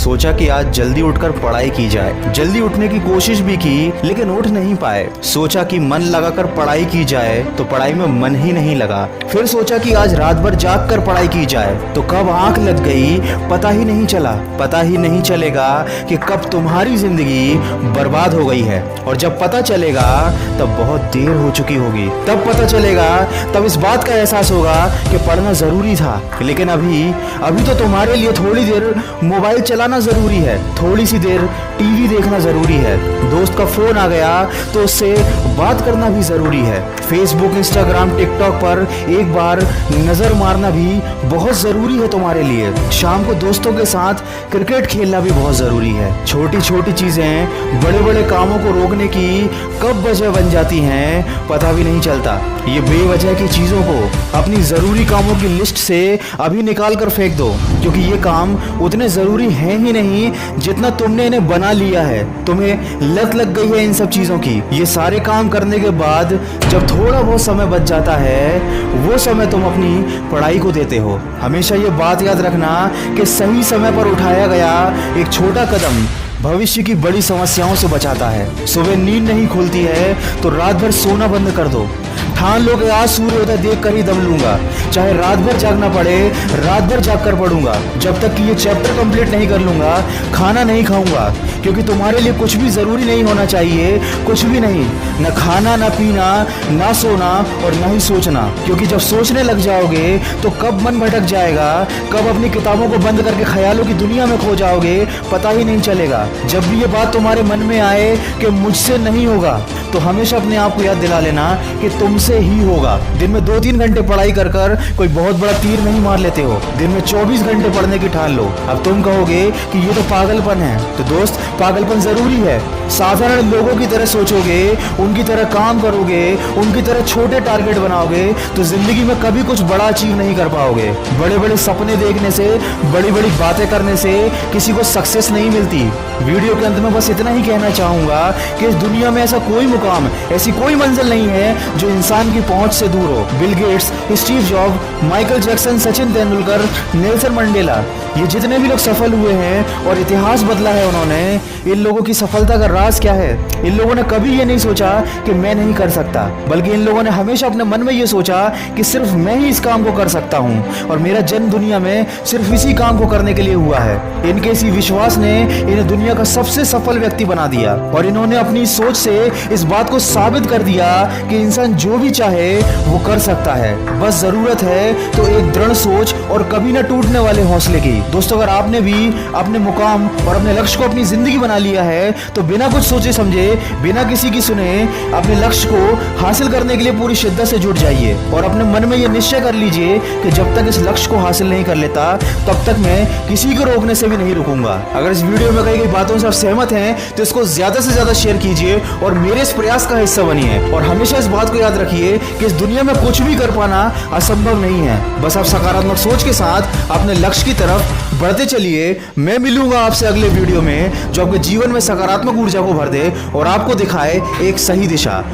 सोचा कि आज जल्दी उठकर पढ़ाई की जाए। जल्दी उठने की कोशिश भी की लेकिन उठ नहीं पाए। सोचा कि मन लगाकर पढ़ाई की जाए तो पढ़ाई में मन ही नहीं लगा। फिर सोचा कि आज रात भर जाग कर पढ़ाई की जाए तो कब आंख लग गई पता ही नहीं चला। पता ही नहीं चलेगा कि कब तुम्हारी जिंदगी बर्बाद हो गई है, और जब पता चलेगा तब बहुत देर हो चुकी होगी। तब पता चलेगा, तब इस बात का एहसास होगा कि पढ़ना जरूरी था। लेकिन अभी तो तुम्हारे लिए थोड़ी देर मोबाइल चलाना जरूरी है, थोड़ी सी देर टीवी देखना जरूरी है, दोस्त का फोन आ गया तो उससे बात करना भी जरूरी है, फेसबुक इंस्टाग्राम टिकटॉक पर एक बार नजर मारना भी बहुत जरूरी है तुम्हारे लिए। शाम को दोस्तों के साथ क्रिकेट खेलना भी बहुत जरूरी है। छोटी छोटी चीजें बड़े बड़े कामों को रोकने की कब वजह बन जाती हैं पता भी नहीं चलता। ये बेवजह की चीजों को अपनी जरूरी कामों की लिस्ट से अभी निकाल कर फेंक दो, क्योंकि ये काम उतने जरूरी हैं ही नहीं जितना तुमने इन्हें बना लिया है। तुम्हें लत लग गई है इन सब चीजों की। ये सारे काम करने के बाद जब थोड़ा बहुत समय बच जाता है वो समय तुम अपनी पढ़ाई को देते हो। हमेशा ये बात याद रखना कि सही समय पर उठाया गया एक छोटा कदम भविष्य की बड़ी समस्याओं से बचाता है। सुबह नींद नहीं खुलती है तो रात भर सोना बंद कर दो। ठान लो कि आज सूर्योदय देख कर ही दम लूंगा, चाहे रात भर जागना पड़े रात भर जाग कर पढ़ूंगा। जब तक कि ये चैप्टर कंप्लीट नहीं कर लूंगा खाना नहीं खाऊंगा, क्योंकि तुम्हारे लिए कुछ भी जरूरी नहीं होना चाहिए, कुछ भी नहीं, न खाना न पीना न सोना और न ही सोचना। क्योंकि जब सोचने लग जाओगे तो कब मन भटक जाएगा, कब अपनी किताबों को बंद करके ख्यालों की दुनिया में खो जाओगे पता ही नहीं चलेगा। जब भी ये बात तुम्हारे मन में आए कि मुझसे नहीं होगा तो हमेशा अपने आप को याद दिला लेना कि तुमसे ही होगा। दिन में 2-3 घंटे पढ़ाई कर कर कोई बहुत बड़ा तीर नहीं मार लेते हो। दिन में 24 घंटे पढ़ने की ठान लो। अब तुम कहोगे कि ये तो पागलपन है, तो दोस्त पागलपन जरूरी है। साधारण लोगों की तरह सोचोगे, उनकी तरह काम करोगे, उनकी तरह छोटे टारगेट बनाओगे तो जिंदगी में कभी कुछ बड़ा अचीव नहीं कर पाओगे। बड़े बड़े सपने देखने से, बड़ी बड़ी बातें करने से किसी को सक्सेस नहीं मिलती। वीडियो के अंत में बस इतना ही कहना चाहूंगा कि इस दुनिया में ऐसा कोई मुकाम, ऐसी कोई मंजिल नहीं है जो इंसान की पहुंच से दूर हो। Bill Gates, Steve job, Michael Jackson, Sachin Tendulkar, Nelson Mandela, ये जितने भी लोग सफल हुए हैं और इतिहास बदला है उन्होंने, इन लोगों की सफलता का राज क्या है? इन लोगों ने कभी ये नहीं सोचा कि मैं नहीं कर सकता, बल्कि इन लोगों ने हमेशा अपने मन में ये सोचा कि सिर्फ मैं ही इस काम को कर सकता हूँ और मेरा जन्म दुनिया में सिर्फ इसी काम को करने के लिए हुआ है। इनके इसी विश्वास ने इन्हें दुनिया का सबसे सफल व्यक्ति बना दिया और इन्होंने अपनी सोच से इस बात को साबित कर दिया कि इंसान जो भी चाहे वो कर सकता है। बस जरूरत है तो एक दृढ़ सोच और कभी न टूटने वाले हौसले की। दोस्तों, अगर आपने भी अपने मुकाम और अपने लक्ष्य को अपनी जिंदगी बना लिया है तो बिना कुछ सोचे समझे, बिना किसी की सुने अपने लक्ष्य को हासिल करने के लिए पूरी शिद्दत से जुट जाइए और अपने मन में ये निश्चय कर लीजिए कि जब तक इस लक्ष्य को हासिल नहीं कर लेता तब तक मैं किसी को रोकने से भी नहीं रुकूंगा। अगर इस वीडियो में कही गई बातों से आप सहमत हैं तो इसको ज्यादा से ज्यादा शेयर कीजिए और मेरे इस प्रयास का हिस्सा बनिए। और हमेशा इस बात को याद रखिए कि इस दुनिया में कुछ भी कर पाना असंभव नहीं है। बस आप सकारात्मक सोच के साथ अपने लक्ष्य की तरफ बढ़ते चलिए। मैं मिलूंगा आपसे अगले वीडियो में जो आपके जीवन में सकारात्मक ऊर्जा को भर दे और आपको दिखाए एक सही दिशा।